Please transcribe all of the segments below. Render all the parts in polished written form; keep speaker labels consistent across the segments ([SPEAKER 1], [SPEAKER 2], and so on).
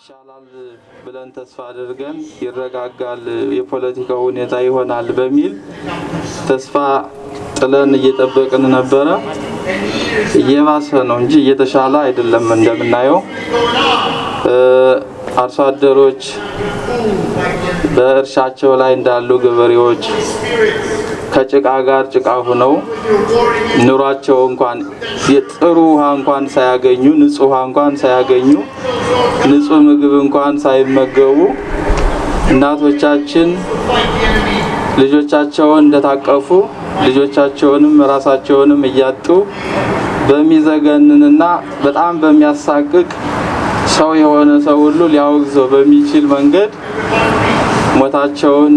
[SPEAKER 1] ይሻላል ብለን ተስፋ አድርገን ይረጋጋል የፖለቲካው ሁኔታ ይሆናል በሚል ተስፋ ጥለን እየጠበቅን ነበር። እየባሰ ነው እንጂ እየተሻለ አይደለም። እንደምናየው አርሶ አደሮች በእርሻቸው ላይ እንዳሉ ገበሬዎች ከጭቃ ጋር ጭቃ ሆነው ኑሯቸው እንኳን የጥሩ ውሃ እንኳን ሳያገኙ ንጹህ ውሃ እንኳን ሳያገኙ ንጹህ ምግብ እንኳን ሳይመገቡ እናቶቻችን ልጆቻቸውን እንደታቀፉ ልጆቻቸውንም ራሳቸውንም እያጡ በሚዘገንንና በጣም በሚያሳቅቅ ሰው የሆነ ሰው ሁሉ ሊያወግዘው በሚችል መንገድ ሞታቸውን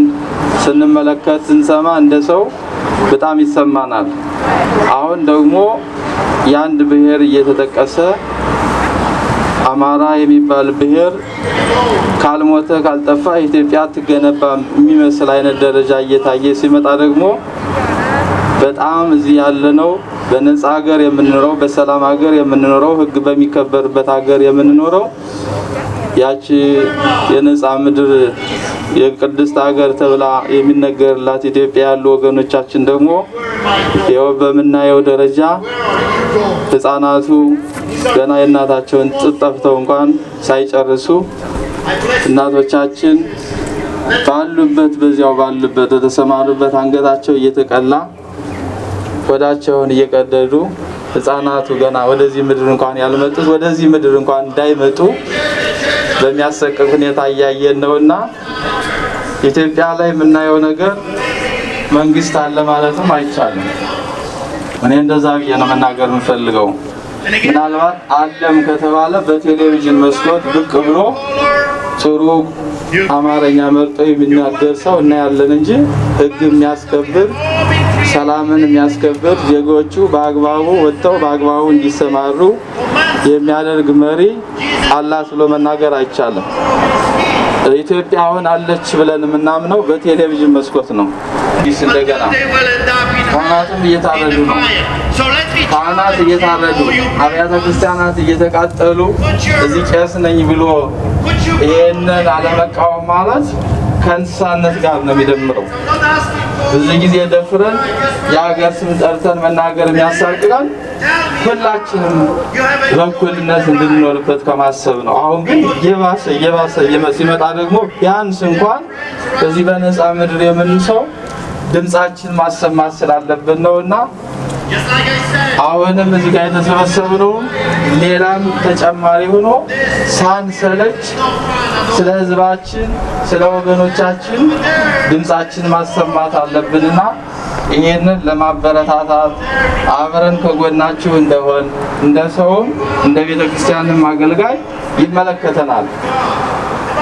[SPEAKER 1] ስንመለከት ስንሰማ እንደ ሰው በጣም ይሰማናል። አሁን ደግሞ ያንድ ብሔር እየተጠቀሰ አማራ የሚባል ብሔር ካልሞተ ካልጠፋ ኢትዮጵያ አትገነባም የሚመስል አይነት ደረጃ እየታየ ሲመጣ ደግሞ በጣም እዚህ ያለነው በነፃ ሀገር የምንኖረው በሰላም ሀገር የምንኖረው ሕግ በሚከበርበት ሀገር የምንኖረው ያቺ የነፃ ምድር የቅድስት ሀገር ተብላ የሚነገርላት ኢትዮጵያ ያሉ ወገኖቻችን ደግሞ ያው በመናየው ደረጃ ህፃናቱ ገና የእናታቸውን ጡት ጠፍተው እንኳን ሳይጨርሱ እናቶቻችን ባሉበት በዚያው ባሉበት ተሰማሩበት አንገታቸው እየተቀላ ወዳቸውን እየቀደዱ ህፃናቱ ገና ወደዚህ ምድር እንኳን ያልመጡት ወደዚህ ምድር እንኳን እንዳይመጡ በሚያሰቅቅ ሁኔታ እያየን ነውና ኢትዮጵያ ላይ የምናየው ነገር መንግስት አለ ማለትም አይቻልም። እኔ እንደዛ ብዬ ነው መናገር የምፈልገው። ምናልባት አለም ከተባለ በቴሌቪዥን መስኮት ብቅ ብሎ ጥሩ አማርኛ መርጦ የሚናገር ሰው እናያለን እንጂ ህግ የሚያስከብር ሰላምን የሚያስከብር ዜጎቹ በአግባቡ ወጥተው በአግባቡ እንዲሰማሩ የሚያደርግ መሪ አላት ብሎ መናገር አይቻልም። ኢትዮጵያ አሁን አለች ብለን የምናምነው በቴሌቪዥን መስኮት ነው። ይስ እንደገና ካህናትም እየታረዱ ነው። ካህናት እየታረዱ አብያተ ክርስቲያናት እየተቃጠሉ እዚህ ቄስ ነኝ ብሎ ይሄንን አለመቃወም ማለት ከእንስሳነት ጋር ነው የሚደምረው። ብዙ ጊዜ ደፍረን የሀገር ስም ጠርተን መናገር የሚያሳቅቀን ሁላችንም በእኩልነት እንድንኖርበት ከማሰብ ነው። አሁን ግን እየባሰ ሲመጣ ደግሞ ቢያንስ እንኳን በዚህ በነፃ ምድር የምንሰው ድምጻችን ማሰማት ስላለብን ነውና አሁንም እዚህ ጋር የተሰበሰብነው ሌላም ተጨማሪ ሆኖ ሳንሰለች ስለ ህዝባችን ስለ ወገኖቻችን ድምጻችን ማሰማት አለብንና ይሄንን ለማበረታታት አብረን ከጎናችሁ እንደሆን እንደ ሰውም እንደ ቤተክርስቲያንም አገልጋይ ይመለከተናል።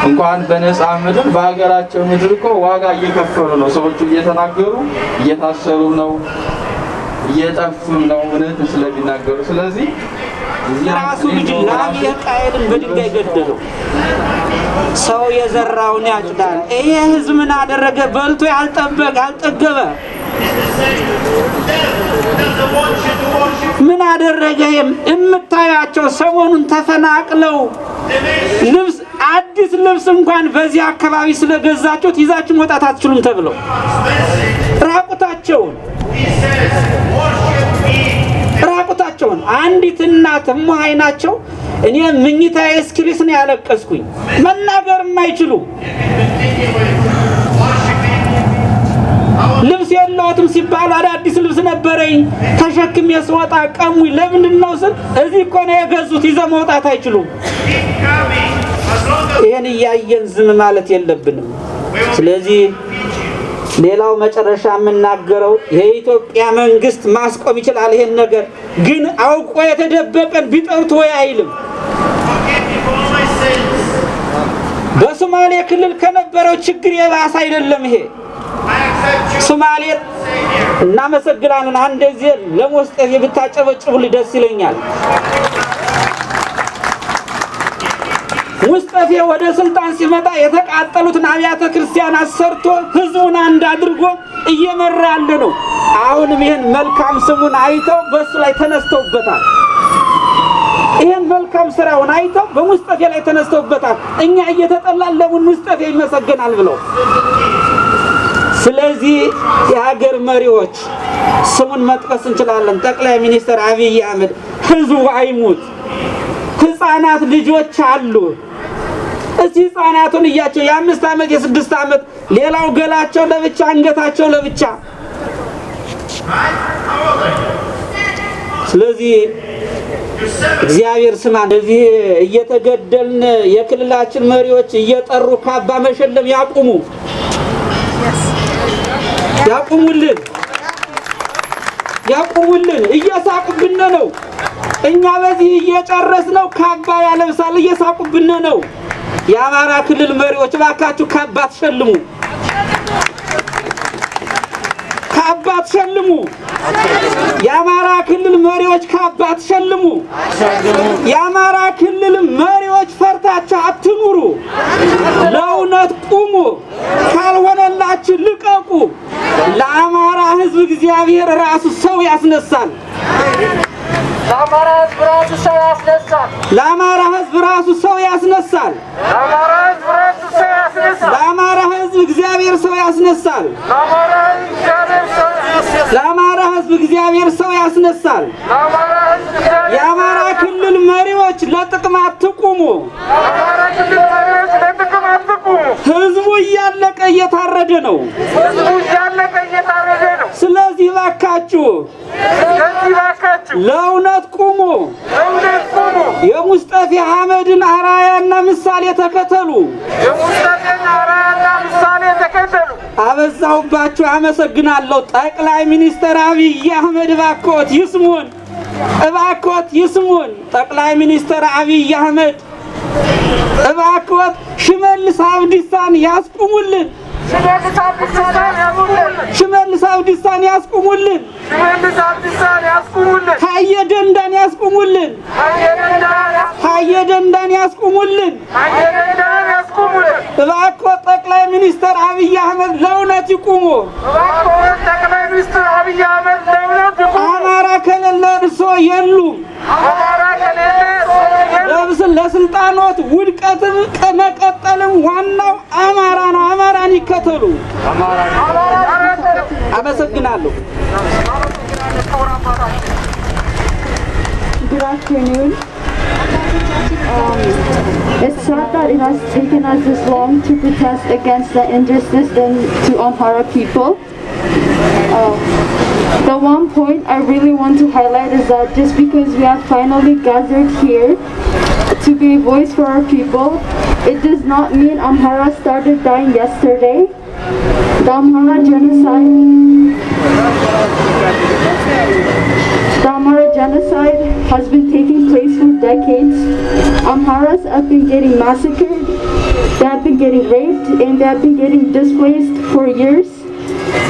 [SPEAKER 1] እንኳን በነፃ ምድር በሀገራቸው ምድር እኮ ዋጋ እየከፈሉ ነው። ሰዎቹ እየተናገሩ እየታሰሩ ነው፣ እየጠፉም ነው እውነት ስለሚናገሩ። ስለዚህ
[SPEAKER 2] ራሱ ልጅ ላቢያ ቃየልን በድንጋይ ገደለው። ሰው የዘራውን ያጭዳል። ይሄ ህዝብ ምን አደረገ? በልቶ ያልጠገበ ምን አደረገ? የምታያቸው ሰሞኑን ተፈናቅለው ልብስ አዲስ ልብስ እንኳን በዚህ አካባቢ ስለገዛቸው ይዛችሁ መውጣት አትችሉም ተብለው ራቁታቸውን አንዲት እናት አይናቸው እኔ ምኝታዬ እስኪልስ ነው ያለቀስኩኝ። መናገር የማይችሉ ልብስ የለውም ሲባሉ አዲስ ልብስ ነበረኝ ተሸክሜ ስወጣ ቀሙኝ። ለምንድን ነው ስል እዚህ እኮ ነው የገዙት፣ ይዘው መውጣት አይችሉም። ይሄን እያየን ዝም ማለት የለብንም። ስለዚህ ሌላው መጨረሻ የምናገረው የኢትዮጵያ መንግስት ማስቆም ይችላል ይሄን ነገር፣ ግን አውቆ የተደበቀን ቢጠርቶ አይልም። በሶማሌ ክልል ከነበረው ችግር የባሰ አይደለም ይሄ። ሶማሌ እናመሰግናለን። አንደዚህ ለሞስጠፍ የብታጨበጭቡልኝ ደስ ይለኛል። ሙስጠፌ ወደ ስልጣን ሲመጣ የተቃጠሉትን አብያተ ክርስቲያናት ሰርቶ ህዝቡን አንድ አድርጎ እየመራ ያለ ነው። አሁንም ይሄን መልካም ስሙን አይተው በሱ ላይ ተነስተውበታል። ይሄን መልካም ስራውን አይተው በሙስጠፌ ላይ ተነስተውበታል። እኛ እየተጠላለውን ሙስጠፌ ይመሰገናል ብለው። ስለዚህ የሀገር መሪዎች ስሙን መጥቀስ እንችላለን። ጠቅላይ ሚኒስትር አብይ አህመድ ህዝቡ አይሙት፣ ህፃናት ልጆች አሉ። እስቲ ህፃናቱን እያቸው የ5 ዓመት የ6 ዓመት ሌላው ገላቸው ለብቻ አንገታቸው ለብቻ። ስለዚህ እግዚአብሔር ስማ እዚህ እየተገደልን የክልላችን መሪዎች እየጠሩ ካባ መሸለም ያቁሙ፣ ያቁሙልን፣ ያቁሙልን። እየሳቁብን ነው። እኛ በዚህ እየጨረስነው ካባ ያለብሳል፣ እየሳቁብን ነው። የአማራ ክልል መሪዎች ባካችሁ ካባ ተሸልሙ፣ ካባ ተሸልሙ። የአማራ ክልል መሪዎች ካባ ተሸልሙ። የአማራ ክልል መሪዎች ፈርታችሁ አትኑሩ፣ ለእውነት ቁሙ፣ ካልሆነላችሁ ልቀቁ። ለአማራ ህዝብ እግዚአብሔር ራሱ ሰው ያስነሳል።
[SPEAKER 3] ለአማራ ህዝብ ራሱ ሰው ያስነሳል።
[SPEAKER 2] ለአማራ ህዝብ ራሱ ሰው ያስነሳል። ለአማራ ህዝብ እግዚአብሔር ሰው ያስነሳል። ለአማራ ህዝብ እግዚአብሔር ሰው ያስነሳል። የአማራ ክልል መሪዎች ለጥቅም አትቁሙ። ህዝቡ እያለቀ እየታረደ ነው። ስለዚህ ባካችሁ ለእውነት ቁሙ። የሙስጠፌ አህመድን አራያና ምሳሌ ተከተሉ። አበዛሁባችሁ፣ አመሰግናለሁ። ጠቅላይ ሚኒስትር አብይ አህመድ እባክዎት ይስሙን፣ እባክዎት ይስሙን። ጠቅላይ ሚኒስትር አብይ አህመድ እባክዎት ሽመልስ አብዲሳን ያስቁሙልን፣ ሽመልስ አብዲሳን ያስቁሙልን፣ ታየ ደንዳን ያስቁሙልን፣ ታየ ደንዳን ያስቁሙልን። እባክዎት ጠቅላይ ሚኒስትር አብይ አህመድ ለእውነት ይቁሙ። አማራ ከሌለ እርስዎ የሉም። ለስልጣኖት ውድቀትም ከመቀጠልም ዋናው አማራ ነው። አማራን ይከተሉ። አመሰግናለሁ።
[SPEAKER 4] Good afternoon. It's sad that it has taken us this long to protest against the injustice done to Amhara people. The one point I really want to highlight is that just because we have finally gathered here to be a voice for our people, it does not mean Amhara started dying yesterday. The Amhara genocide has been taking place for decades. Amharas have been getting massacred, they have been getting raped, and they have been getting displaced for years.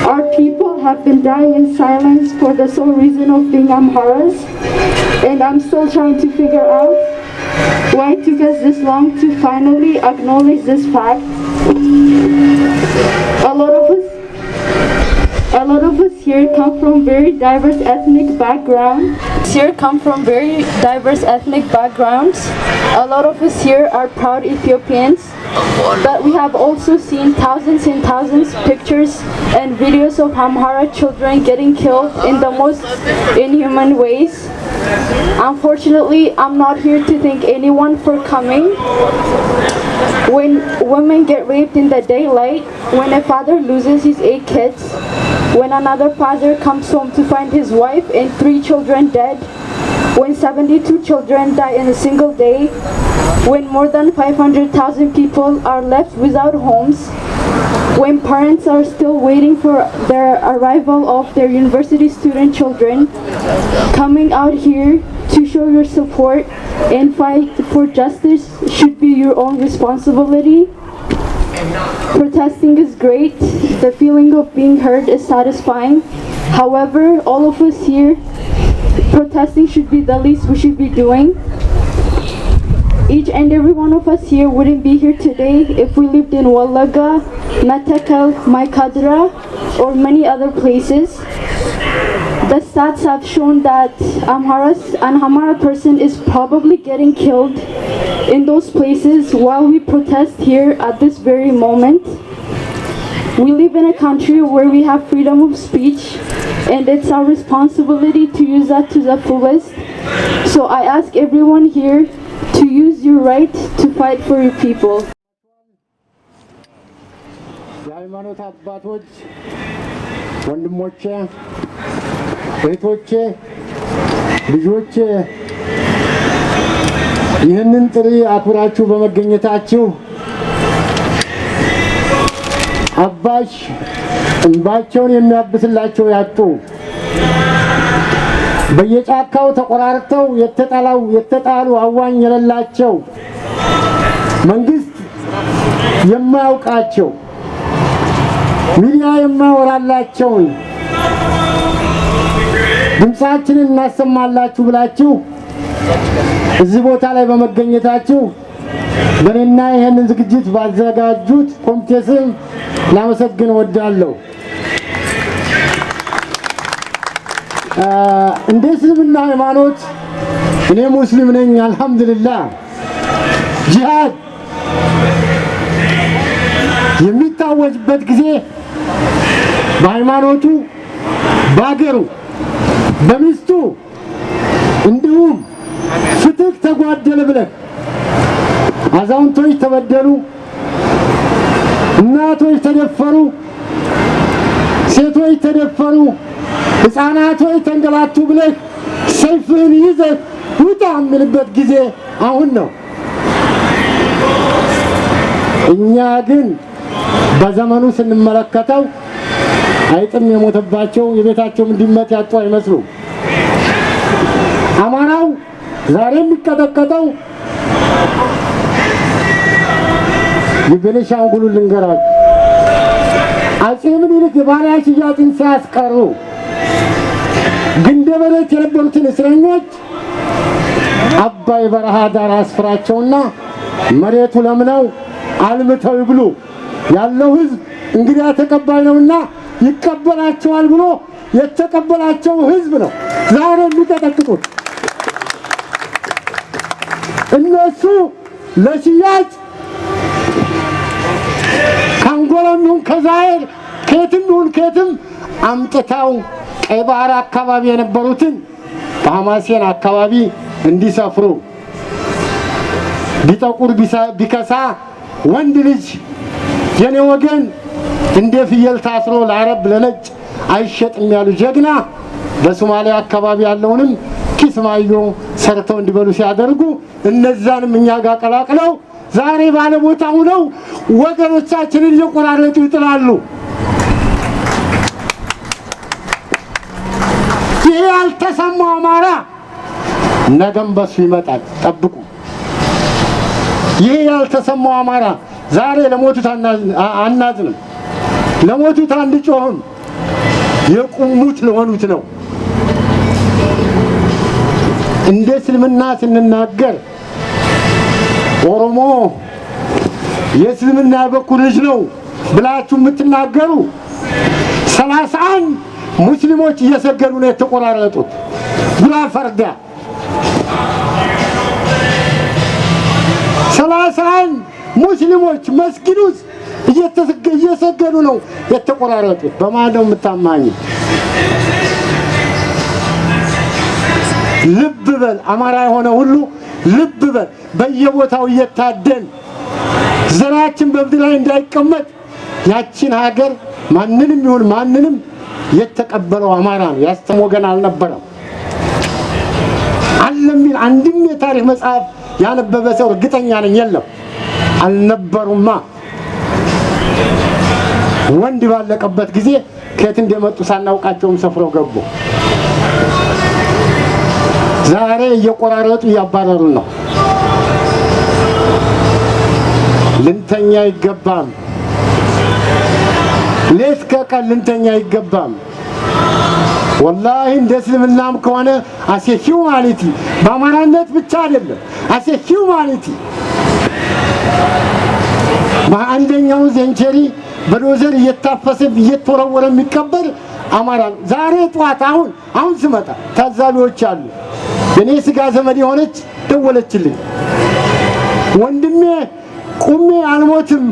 [SPEAKER 4] Our people have been dying in silence for the sole reason of being Amharas, and I'm still trying to figure out why it took us this long to finally acknowledge this fact. A lot of us here come from very diverse ethnic backgrounds. A lot of us here are proud Ethiopians, but we have also seen thousands and thousands of pictures and videos of Amhara children getting killed in the most inhuman ways. Unfortunately, I'm not here to thank anyone for coming. When women get raped in the daylight, when a father loses his 8 kids, when another father comes home to find his wife and 3 children dead, when 72 children die in a single day, when more than 500,000 people are left without homes, when parents are still waiting for their arrival of their university student children, coming out here to show your support and fight for justice should be your own responsibility. Protesting is great. The feeling of being heard is satisfying. However, all of us here, protesting should be the least we should be doing. Each and every one of us here wouldn't be here today if we lived in Wallaga, Matakal, Maikadra, or many other places. The stats have shown that an Amhara person is probably getting killed in those places while we protest here at this very moment. We live in a country where we have freedom of speech, and it's our responsibility to use that to the fullest. So I ask everyone here to use your right to fight for your people.
[SPEAKER 5] የሃይማኖት አባቶች ወንድሞቼ እህቶቼ ልጆቼ ይህንን ጥሪ አክብራችሁ በመገኘታችሁ አባሽ እንባቸውን የሚያብስላቸው ያጡ በየጫካው ተቆራርተው የተጣሉ አዋኝ የሌላቸው መንግስት የማያውቃቸው ሚዲያ የማወራላቸው ድምጻችንን እናሰማላችሁ ብላችሁ እዚህ ቦታ ላይ በመገኘታችሁ በእኔና ይሄንን ዝግጅት ባዘጋጁት ኮሚቴ ስም ላመሰግን እወዳለሁ። እንደ እስልምና ሃይማኖት እኔ ሙስሊም ነኝ አልহামዱሊላህ። ጂሃድ የሚታወጅበት ጊዜ በሃይማኖቱ ባገሩ በሚስቱ እንዲሁም ፍትህ ተጓደለ ብለህ አዛውንቶች ተበደሉ፣ እናቶች ተደፈሩ፣ ሴቶች ተደፈሩ፣ ህፃናቶች ተንገላቱ ብለህ ሰይፍህን ይዘህ ውጣ የምልበት ጊዜ አሁን ነው። እኛ ግን በዘመኑ ስንመለከተው አይጥም የሞተባቸው የቤታቸው እንዲመት ያጡ አይመስሉም። አማራው ዛሬ የሚቀጠቀጠው የቤኒሻንጉል ልንገራችሁ አጼ ምኒልክ የባሪያ ሽያጭን ሲያስቀሩ ግንደበረት የነበሩትን እስረኞች አባይ በረሃ ዳር አስፍራቸውና መሬቱ ለምነው አልምተው ይብሉ ያለው ህዝብ እንግዲያ ተቀባይ ነውና ይቀበላቸዋል ብሎ የተቀበላቸው ህዝብ ነው ዛሬ የሚቀጠቅጡት። እነሱ ለሽያጭ ካንጎላኑን ከዛይር ከየትም አምጥተው ቀይ ባህር አካባቢ የነበሩትን በሐማሴን አካባቢ እንዲሰፍሩ ቢጠቁር ቢከሳ ወንድ ልጅ የኔ ወገን እንደ ፍየል ታስሮ ለአረብ ለነጭ አይሸጥም ያሉ ጀግና በሶማሊያ አካባቢ ያለውንም ኪስማዮ ሰርተው እንዲበሉ ሲያደርጉ እነዛንም እኛ ጋር ቀላቅለው ዛሬ ባለቦታው ነው ወገኖቻችንን እየቆራረጡ ይጥላሉ። ይሄ ያልተሰማው አማራ ነገም በሱ ይመጣል፣ ጠብቁ። ይሄ ያልተሰማው አማራ ዛሬ ለሞቱት አናዝንም፣ ለሞቱት አንጮህም፣ የቁሙት ለሆኑት ነው። እንደ እስልምና ስንናገር ኦሮሞ የእስልምና በኩል ልጅ ነው ብላችሁ የምትናገሩ 31 ሙስሊሞች እየሰገዱ ነው የተቆራረጡት። ጉራ ፈርዳ 31 ሙስሊሞች መስጊድ ውስጥ እየሰገዱ ነው የተቆራረጡት። በማን ነው የምታማኝ? ልብ በል አማራ የሆነ ሁሉ ልብ በል። በየቦታው እየታደን ዘራችን በምድር ላይ እንዳይቀመጥ ያቺን ሀገር ማንንም ይሁን ማንንም የተቀበለው አማራ ነው። ያስተም ወገን አልነበረም አለሚል አንድም የታሪክ መጽሐፍ ያነበበ ሰው እርግጠኛ ነኝ የለም። አልነበሩማ። ወንድ ባለቀበት ጊዜ ከየት እንደመጡ ሳናውቃቸውም ሰፍረው ገቡ። ዛሬ እየቆራረጡ እያባረሩ ነው። ልንተኛ ይገባም። ሌት ከቀን ልንተኛ ይገባም። ወላሂ እንደ እስልምናም ከሆነ አሴ ሂውማኒቲ በአማራነት ብቻ አይደለም፣ አሴ ሂውማኒቲ በአንደኛው ሴንቸሪ በዶዘር እየታፈሰ እየተወረወረ የሚቀበል አማራ ዛሬ ጧት አሁን ስመጣ ታዛቢዎች አሉ የኔ ስጋ ዘመድ የሆነች ደወለችልኝ ወንድሜ ቁሜ አልሞትም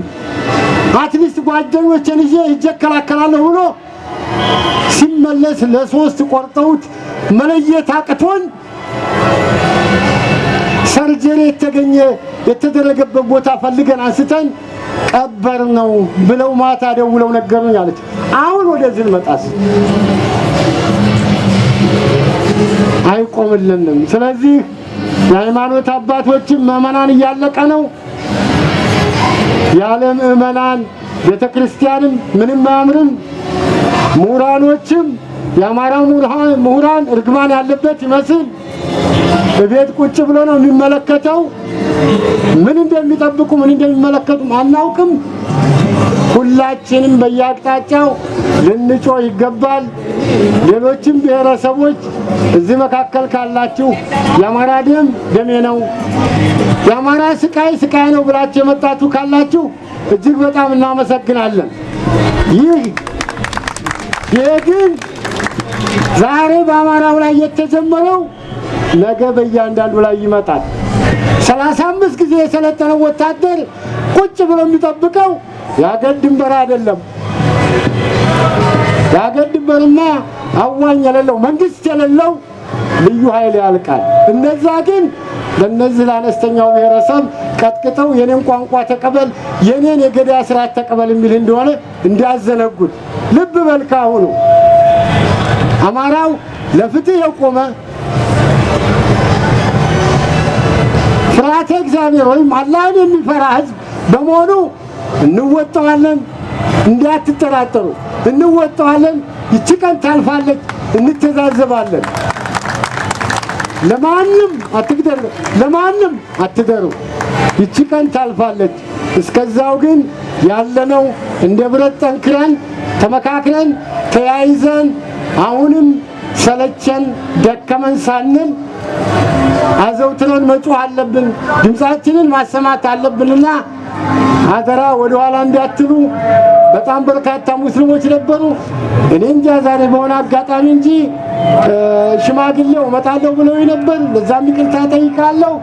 [SPEAKER 5] አትሊስት ጓደኞቼን ይዤ እከላከላለሁ ብሎ ሲመለስ ለሶስት ቆርጠውት መለየት አቅቶን ሰርጀሪ የተደረገበት ቦታ ፈልገን አንስተን ቀበር ነው ብለው ማታ ደውለው ነገሩኝ አለች አሁን ወደዚህ መጣስ አይቆምልንም ስለዚህ የሃይማኖት አባቶችም መመናን ያለቀ ነው የዓለም ምእመናን ቤተክርስቲያንም ምንም አያምርም ምሁራኖችም የአማራ ምሁራን እርግማን ያለበት ይመስል በቤት ቁጭ ብሎ ነው የሚመለከተው ምን እንደሚጠብቁ ምን እንደሚመለከቱ አናውቅም ሁላችንም በየአቅጣጫው ልንጮህ ይገባል ሌሎችም ብሔረሰቦች እዚህ መካከል ካላችሁ የአማራ ደም ደሜ ነው የአማራ ስቃይ ነው ብላችሁ የመጣችሁ ካላችሁ እጅግ በጣም እናመሰግናለን ይህ ግን ዛሬ በአማራው ላይ የተጀመረው ነገ በእያንዳንዱ ላይ ይመጣል 35 ጊዜ የሰለጠነው ወታደር ቁጭ ብሎ የሚጠብቀው ያገድ ድንበር አይደለም ያገድ ድንበርማ አዋኝ የሌለው መንግስት የሌለው ልዩ ኃይል ያልቃል እነዛ ግን ለነዚህ ለአነስተኛው ብሔረሰብ ቀጥቅጠው የኔን ቋንቋ ተቀበል የኔን የገዳ ስርዓት ተቀበል የሚል እንደሆነ እንዲያዘነጉት ልብ በልካሁኑ አማራው ለፍትህ የቆመ ፍርሃተ እግዚአብሔር ወይም አላህን የሚፈራ ህዝብ በመሆኑ እንወጣዋለን እንዳትጠራጠሩ እንወጣዋለን ይቺ ቀን ታልፋለች እንተዛዘባለን ለማንም አትደሩ ይቺ ቀን ታልፋለች እስከዛው ግን ያለነው እንደ ብረት ጠንክረን ተመካክረን ተያይዘን አሁንም ሰለቸን ደከመን ሳንል አዘውትረን መጮህ አለብን ድምጻችንን ማሰማት አለብንና አደራ ወደ ኋላ እንዲያትሉ በጣም በርካታ ሙስሊሞች ነበሩ እኔ እንጃ ዛሬ በሆነ አጋጣሚ እንጂ ሽማግሌው መጣለው ብለው ነበር ለዛም ይቅርታ ጠይቃለሁ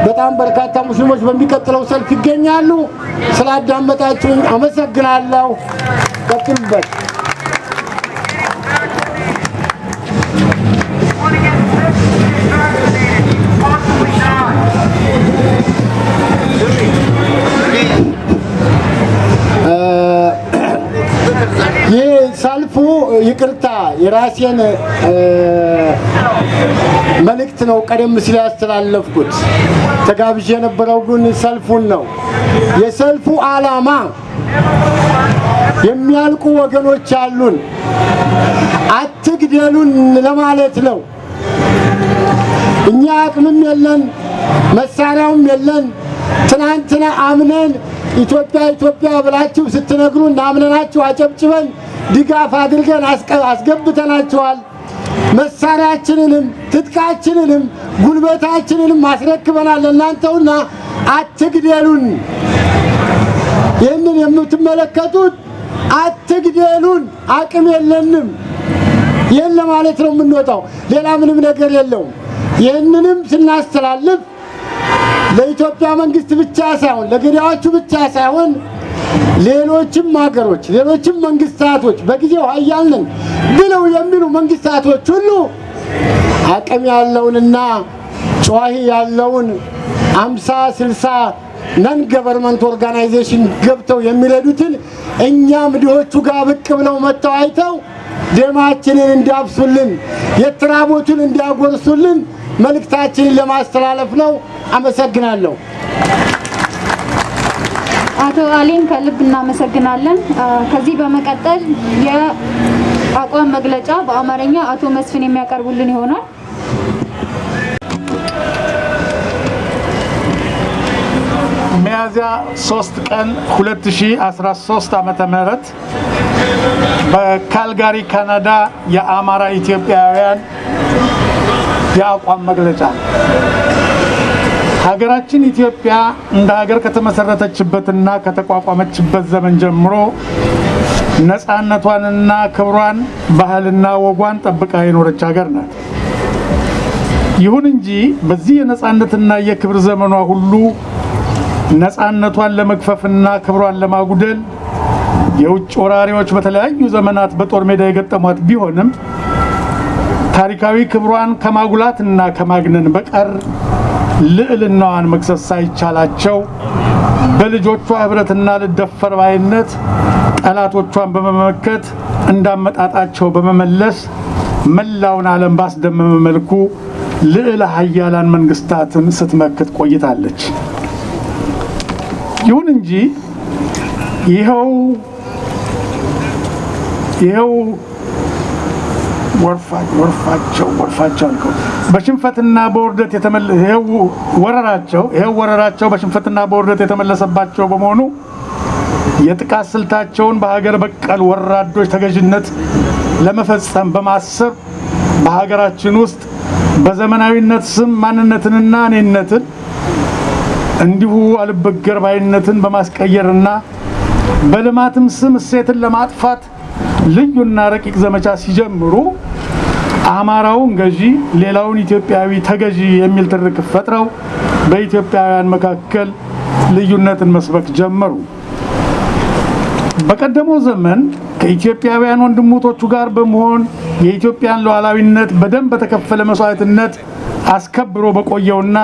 [SPEAKER 5] በጣም በርካታ ሙስሊሞች በሚቀጥለው ሰልፍ ይገኛሉ ስላዳመጣችሁኝ አመሰግናለሁ ቀጥሉበት ሰልፉ ይቅርታ የራሴን መልእክት ነው ቀደም ሲል ያስተላለፍኩት ተጋብዤ የነበረው ግን ሰልፉን ነው የሰልፉ ዓላማ የሚያልቁ ወገኖች አሉን አትግደሉን ለማለት ነው እኛ አቅምም የለን መሳሪያውም የለን ትናንትና አምነን ኢትዮጵያ ብላችሁ ስትነግሩን አምነናችሁ አጨብጭበን ድጋፍ አድርገን አስገብተናችኋል መሳሪያችንንም ትጥቃችንንም ጉልበታችንንም ማስረክበናል ለእናንተውና አትግደሉን ይህንን የምትመለከቱት አትግደሉን አቅም የለንም ይህን ለማለት ነው የምንወጣው ሌላ ምንም ነገር የለውም ይህንንም ስናስተላልፍ ለኢትዮጵያ መንግስት ብቻ ሳይሆን ለገዳዮቹ ብቻ ሳይሆን ሌሎችም ሀገሮች ሌሎችም መንግስታቶች በጊዜው ኃያልን ብለው የሚሉ መንግስታቶች ሁሉ አቅም ያለውንና ጨዋሂ ያለውን 50-60 ነን ገቨርንመንት ኦርጋናይዜሽን ገብተው የሚረዱትን እኛም ድሆቹ ጋር ብቅ ብለው መተው አይተው ደማችንን እንዲያብሱልን የትራቦቱን እንዲያጎርሱልን መልእክታችንን ለማስተላለፍ ነው አመሰግናለሁ
[SPEAKER 6] አቶ አሊን ከልብ እናመሰግናለን ከዚህ በመቀጠል የአቋም መግለጫ በአማርኛ አቶ መስፍን የሚያቀርቡልን ይሆናል
[SPEAKER 7] ሚያዝያ 3 ቀን 2013 ዓመተ ምህረት በካልጋሪ ካናዳ የአማራ ኢትዮጵያውያን የአቋም መግለጫ ሀገራችን ኢትዮጵያ እንደ ሀገር ከተመሰረተችበትና ከተቋቋመችበት ዘመን ጀምሮ ነፃነቷንና ክብሯን ባህልና ወጓን ጠብቃ የኖረች ሀገር ናት። ይሁን እንጂ በዚህ የነፃነትና የክብር ዘመኗ ሁሉ ነፃነቷን ለመግፈፍና ክብሯን ለማጉደል የውጭ ወራሪዎች በተለያዩ ዘመናት በጦር ሜዳ የገጠሟት ቢሆንም ታሪካዊ ክብሯን ከማጉላትና ከማግነን በቀር ልዕልናዋን መክሰስ ሳይቻላቸው በልጆቿ ህብረትና ልደፈር ባይነት ጠላቶቿን በመመከት እንዳመጣጣቸው በመመለስ መላውን ዓለም ባስደመመ መልኩ ልዕለ ኃያላን መንግስታትን ስትመክት ቆይታለች። ይሁን እንጂ ይኸው ወርፋቸው በሽንፈትና በውርደት ወረራቸው በሽንፈትና በውርደት የተመለሰባቸው በመሆኑ የጥቃት ስልታቸውን በሀገር በቀል ወራዶች ተገዥነት ለመፈጸም በማሰብ በሀገራችን ውስጥ በዘመናዊነት ስም ማንነትንና እኔነትን እንዲሁ አልበገር ባይነትን በማስቀየርና በልማትም ስም እሴትን ለማጥፋት ልዩና ረቂቅ ዘመቻ ሲጀምሩ አማራውን ገዢ ሌላውን ኢትዮጵያዊ ተገዢ የሚል ትርክ ፈጥረው በኢትዮጵያውያን መካከል ልዩነትን መስበክ ጀመሩ። በቀደመው ዘመን ከኢትዮጵያውያን ወንድሞቹ ጋር በመሆን የኢትዮጵያን ሉዓላዊነት በደም በተከፈለ መስዋዕትነት አስከብሮ በቆየውና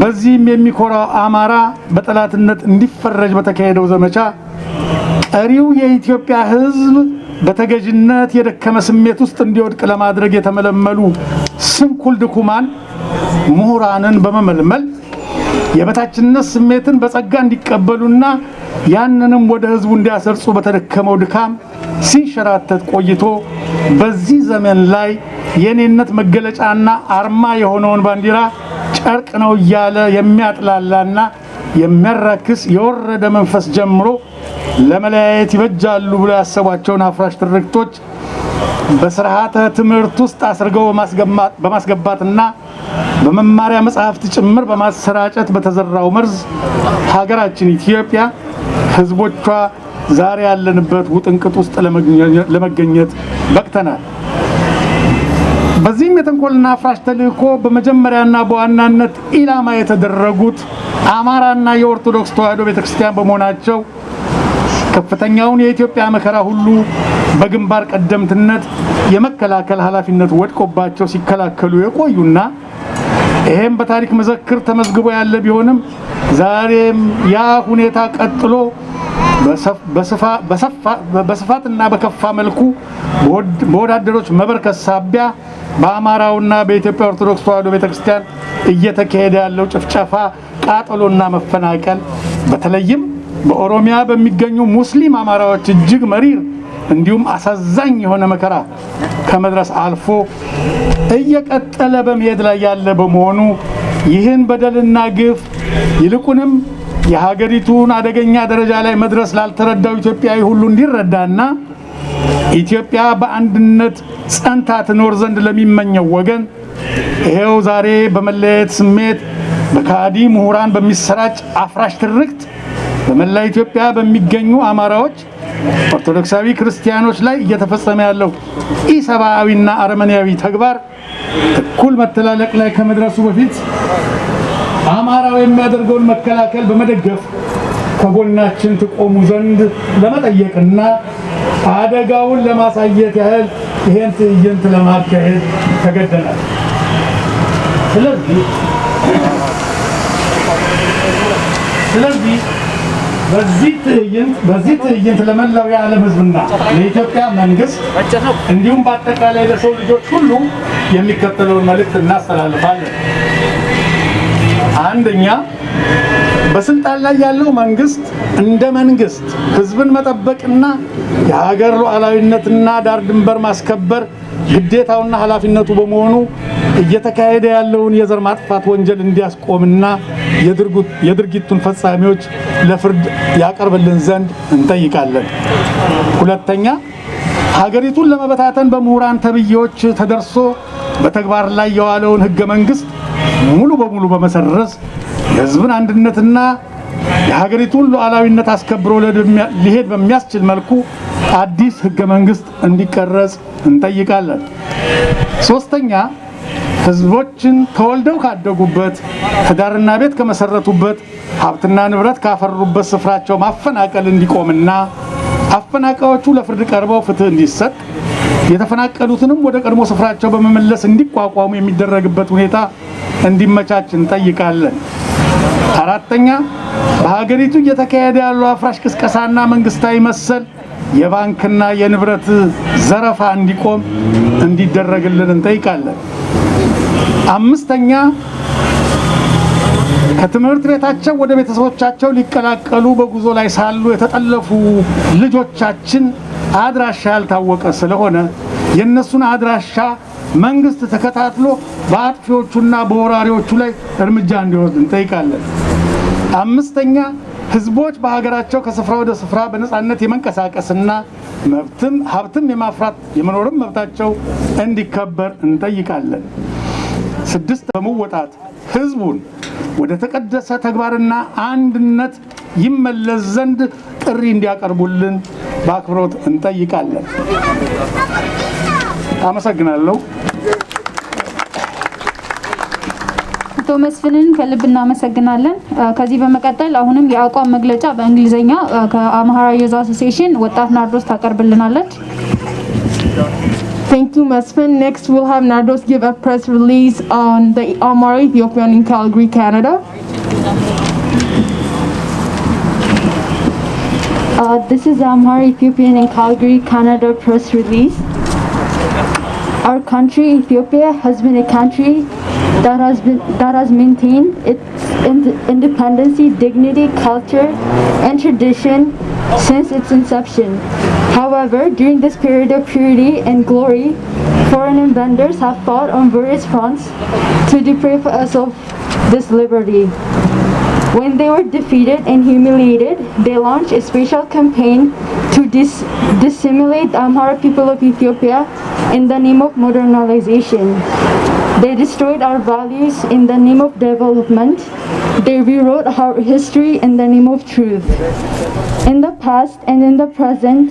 [SPEAKER 7] በዚህም የሚኮራው አማራ በጠላትነት እንዲፈረጅ በተካሄደው ዘመቻ ቀሪው የኢትዮጵያ ሕዝብ በተገዥነት የደከመ ስሜት ውስጥ እንዲወድቅ ለማድረግ የተመለመሉ ስንኩል ድኩማን ምሁራንን በመመልመል የበታችነት ስሜትን በጸጋ እንዲቀበሉና ያንንም ወደ ሕዝቡ እንዲያሰርጹ በተደከመው ድካም ሲንሸራተት ቆይቶ በዚህ ዘመን ላይ የኔነት መገለጫና አርማ የሆነውን ባንዲራ ጨርቅ ነው እያለ የሚያጥላላና የሚያራክስ የወረደ መንፈስ ጀምሮ ለመለያየት ይበጃሉ ብሎ ያሰቧቸውን አፍራሽ ትርክቶች በስርዓተ ትምህርት ውስጥ አስርገው በማስገባትና በመማሪያ መጽሐፍት ጭምር በማሰራጨት በተዘራው መርዝ ሀገራችን ኢትዮጵያ ህዝቦቿ ዛሬ ያለንበት ውጥንቅጥ ውስጥ ለመገኘት በቅተናል። በዚህም የተንኮልና አፍራሽ ተልእኮ በመጀመሪያና በዋናነት ኢላማ የተደረጉት አማራና የኦርቶዶክስ ተዋሕዶ ቤተክርስቲያን በመሆናቸው ከፍተኛውን የኢትዮጵያ መከራ ሁሉ በግንባር ቀደምትነት የመከላከል ኃላፊነት ወድቆባቸው ሲከላከሉ የቆዩና ይሄም በታሪክ መዘክር ተመዝግቦ ያለ ቢሆንም ዛሬም ያ ሁኔታ ቀጥሎ በስፋትና በከፋ መልኩ በወዳደሮች መበርከት ሳቢያ በአማራውና በኢትዮጵያ ኦርቶዶክስ ተዋሕዶ ቤተክርስቲያን እየተካሄደ ያለው ጭፍጨፋ፣ ቃጠሎና መፈናቀል በተለይም በኦሮሚያ በሚገኙ ሙስሊም አማራዎች እጅግ መሪር እንዲሁም አሳዛኝ የሆነ መከራ ከመድረስ አልፎ እየቀጠለ በመሄድ ላይ ያለ በመሆኑ ይህን በደልና ግፍ ይልቁንም የሀገሪቱን አደገኛ ደረጃ ላይ መድረስ ላልተረዳው ኢትዮጵያዊ ሁሉ እንዲረዳና ኢትዮጵያ በአንድነት ጸንታ ትኖር ዘንድ ለሚመኘው ወገን ይሄው ዛሬ በመለየት ስሜት በካዲ ምሁራን በሚሰራጭ አፍራሽ ትርክት በመላ ኢትዮጵያ በሚገኙ አማራዎች፣ ኦርቶዶክሳዊ ክርስቲያኖች ላይ እየተፈጸመ ያለው ኢሰብአዊና አረመኔያዊ ተግባር እኩል መተላለቅ ላይ ከመድረሱ በፊት አማራው የሚያደርገውን መከላከል በመደገፍ ከጎናችን ትቆሙ ዘንድ ለመጠየቅና አደጋውን ለማሳየት ያህል ይሄን ትዕይንት ለማካሄድ ተገደናል። ስለዚህ በዚህ ትዕይንት ለመላው የዓለም ሕዝብና ለኢትዮጵያ መንግስት እንዲሁም በአጠቃላይ ለሰው ልጆች ሁሉ የሚከተለውን መልእክት እናስተላልፋለን። አንደኛ፣ በስልጣን ላይ ያለው መንግስት እንደ መንግስት ህዝብን መጠበቅና የሀገር ሉዓላዊነትና ዳር ድንበር ማስከበር ግዴታውና ኃላፊነቱ በመሆኑ እየተካሄደ ያለውን የዘር ማጥፋት ወንጀል እንዲያስቆምና የድርጊቱን ፈጻሚዎች ለፍርድ ያቀርብልን ዘንድ እንጠይቃለን። ሁለተኛ፣ ሀገሪቱን ለመበታተን በምሁራን ተብዬዎች ተደርሶ በተግባር ላይ የዋለውን ህገ መንግስት ሙሉ በሙሉ በመሰረዝ የህዝብን አንድነትና የሀገሪቱን ሉዓላዊነት አስከብሮ ሊሄድ በሚያስችል መልኩ አዲስ ህገ መንግስት እንዲቀረጽ እንጠይቃለን። ሶስተኛ ህዝቦችን ተወልደው ካደጉበት ትዳርና ቤት ከመሰረቱበት ሀብትና ንብረት ካፈሩበት ስፍራቸው ማፈናቀል እንዲቆምና አፈናቃዮቹ ለፍርድ ቀርበው ፍትህ እንዲሰጥ የተፈናቀሉትንም ወደ ቀድሞ ስፍራቸው በመመለስ እንዲቋቋሙ የሚደረግበት ሁኔታ እንዲመቻች እንጠይቃለን። አራተኛ በሀገሪቱ እየተካሄደ ያለው አፍራሽ ቅስቀሳና መንግስታዊ መሰል የባንክና የንብረት ዘረፋ እንዲቆም እንዲደረግልን እንጠይቃለን። አምስተኛ ከትምህርት ቤታቸው ወደ ቤተሰቦቻቸው ሊቀላቀሉ በጉዞ ላይ ሳሉ የተጠለፉ ልጆቻችን አድራሻ ያልታወቀ ስለሆነ የነሱን አድራሻ መንግስት ተከታትሎ በአጥፊዎቹና በወራሪዎቹ ላይ እርምጃ እንዲወስድ እንጠይቃለን። አምስተኛ ህዝቦች በሀገራቸው ከስፍራ ወደ ስፍራ በነጻነት የመንቀሳቀስና ሀብትም የማፍራት የመኖርም መብታቸው እንዲከበር እንጠይቃለን። ስድስት በመወጣት ህዝቡን ወደ ተቀደሰ ተግባርና አንድነት ይመለስ ዘንድ ጥሪ እንዲያቀርቡልን በአክብሮት እንጠይቃለን። አመሰግናለሁ።
[SPEAKER 6] አቶ መስፍንን ከልብ እናመሰግናለን። ከዚህ በመቀጠል አሁንም የአቋም መግለጫ በእንግሊዘኛ ከአምሃራ ዩዝ አሶሲዬሽን ወጣት ናርዶስ ታቀርብልናለች።
[SPEAKER 8] Thank you, Mesfin. Next, we'll have Nardos give a press release on the Amhara Ethiopian in Calgary, Canada.
[SPEAKER 4] This is the Amhara Ethiopian in Calgary, Canada press release. Our country, Ethiopia, has been a country that has maintained its independence, dignity, culture, and tradition since its inception. However, during this period of purity and glory, foreign invaders have fought on various fronts to deprive us of this liberty. When they were defeated and humiliated, they launched a special campaign to dissimulate the Amhara people of Ethiopia in the name of modernization. They destroyed our values in the name of development. They rewrote our history in the name of truth. In the past and in the present,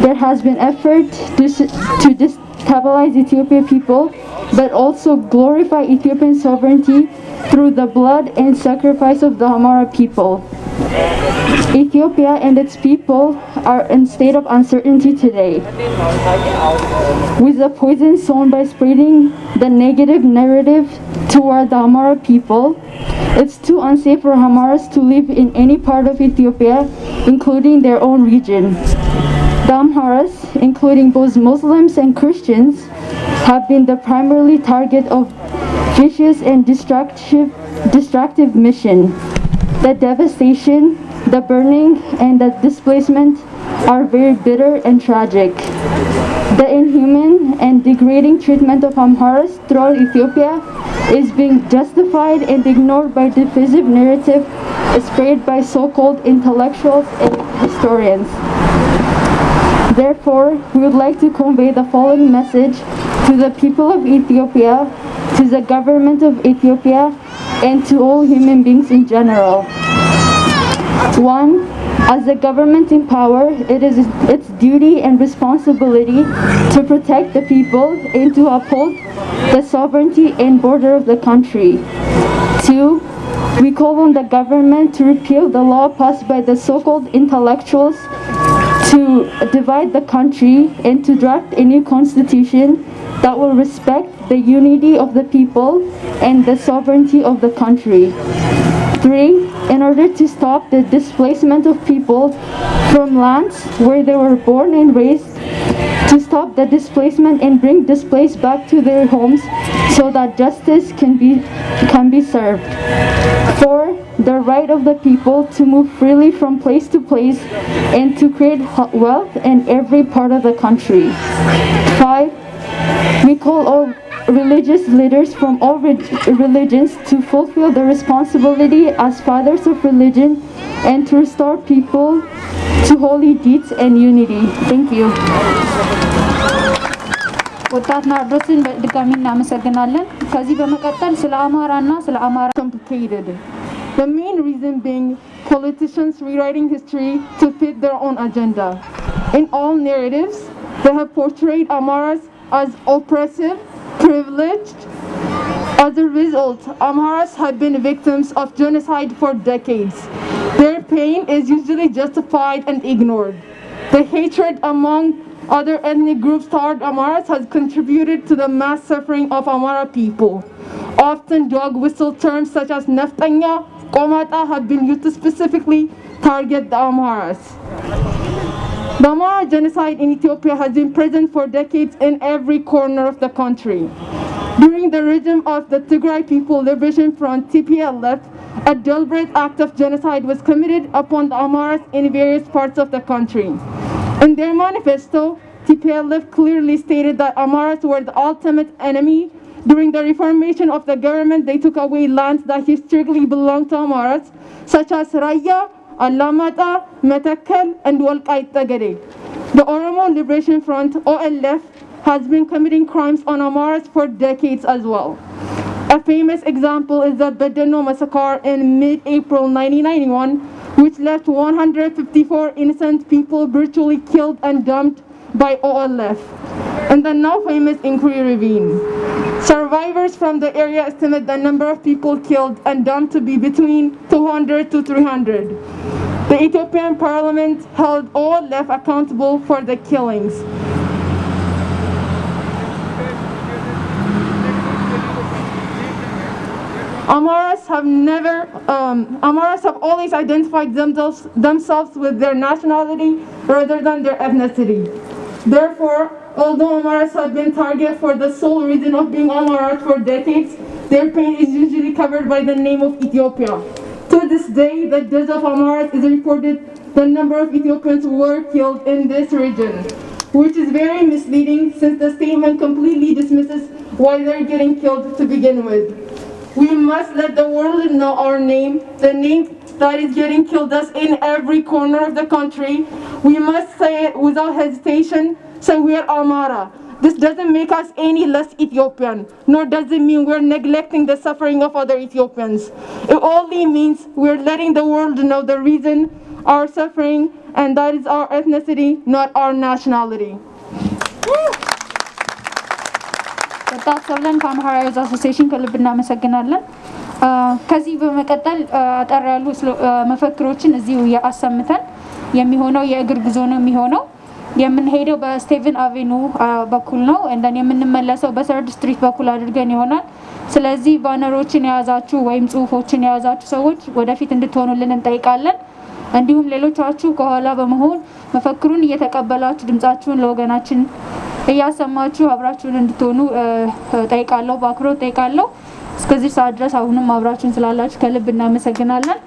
[SPEAKER 4] there has been effort to destabilize Ethiopian people, but also glorify Ethiopian sovereignty through the blood and sacrifice of the Amhara people. Ethiopia and its people are in state of uncertainty today. With the poison sown by spreading the negative narrative toward the Amhara people, it's too unsafe for Amharas to live in any part of Ethiopia, including their own region. The Amharas, including both Muslims and Christians, have been the primary target of vicious and destructive mission. The devastation, the burning, and the displacement are very bitter and tragic. The inhuman and degrading treatment of Amharas throughout Ethiopia is being justified and ignored by divisive narrative spread by so-called intellectuals and historians. Therefore, we would like to convey the following message to the people of Ethiopia, to the government of Ethiopia, and to all human beings in general. 1. As the government in power, it is its duty and responsibility to protect the people and to uphold the sovereignty and border of the country. 2. We call on the government to repeal the law passed by the so-called intellectuals to divide the country and to draft a new constitution that will respect the unity of the people and the sovereignty of the country. 3. In order to stop the displacement of people from lands where they were born and raised, to stop the displacement and bring displaced back to their homes so that justice can be served. 4. The right of the people to move freely from place to place and to create wealth in every part of the country. 5. We call all religious leaders from all religions to fulfill their responsibility as fathers of religion and to restore people to holy deeds and unity. Thank you.
[SPEAKER 6] ወጣት ናርዶስን በድጋሚ እናመሰግናለን። ከዚህ በመቀጠል ስለ አማራና ስለ አማራ
[SPEAKER 8] complicated. The main reason being politicians rewriting history to fit their own agenda. In all narratives, they have portrayed Amharas as oppressive, privileged. As a result, Amharas have been victims of genocide for decades. Their pain is usually justified and ignored. The hatred among other ethnic groups toward Amharas has contributed to the mass suffering of Amhara people. Often dog whistle terms such as Neftanya, Komata have been used to specifically target the Amharas. The Amhara genocide in Ethiopia has been present for decades in every corner of the country. During the regime of the Tigray People Liberation Front, TPLF, a deliberate act of genocide was committed upon the Amharas in various parts of the country. In their manifesto, TPLF clearly stated that Amharas were the ultimate enemy. During the reformation of the government, they took away lands that historically belonged to Amharas, such as Raya, Alamata, Metekel, and Walqait Tagade. The Oromo Liberation Front, OLF, has been committing crimes on Amharas for decades as well. A famous example is the Bedeno massacre in mid-April 1991, which left 154 innocent people brutally killed and dumped by OLF, and the now famous Inquiry Ravine. Survivors from the area estimate the number of people killed and dumped to be between 200 to 300. The Ethiopian parliament held OLF accountable for the killings. Amharas have always identified themselves with their nationality rather than their ethnicity. Therefore, although Amharas have been targeted for the sole reason of being Amharas for decades, their pain is usually covered by the name of Ethiopia. To this day, the death of Amharas is reported the number of Ethiopians who were killed in this region, which is very misleading since the statement completely dismisses why they're getting killed to begin with. We must let the world know our name, the name that is getting killed us in every corner of the country. We must say it without hesitation, say we are Amhara. This doesn't make us any less Ethiopian, nor does it mean we're neglecting the suffering of other Ethiopians. It only means we're letting the world know the reason our suffering, and that is our ethnicity, not our nationality.
[SPEAKER 6] ወጣት ሰብለን ከአምሃራ ዩዝ አሶሲዬሽን ከልብ እናመሰግናለን። ከዚህ በመቀጠል አጠር ያሉ መፈክሮችን እዚሁ ያሰምተን የሚሆነው የእግር ጉዞ ነው የሚሆነው። የምንሄደው በስቴቨን አቬኑ በኩል ነው እንደን የምንመለሰው በሰርድ ስትሪት በኩል አድርገን ይሆናል። ስለዚህ ባነሮችን የያዛችሁ ወይም ጽሁፎችን የያዛችሁ ሰዎች ወደፊት እንድትሆኑልን እንጠይቃለን። እንዲሁም ሌሎቻችሁ ከኋላ በመሆን መፈክሩን እየተቀበላችሁ ድምጻችሁን ለወገናችን እያሰማችሁ አብራችሁን እንድትሆኑ ጠይቃለሁ፣ በአክብሮት ጠይቃለሁ። እስከዚህ ሰዓት ድረስ አሁንም አብራችሁን ስላላችሁ ከልብ እናመሰግናለን።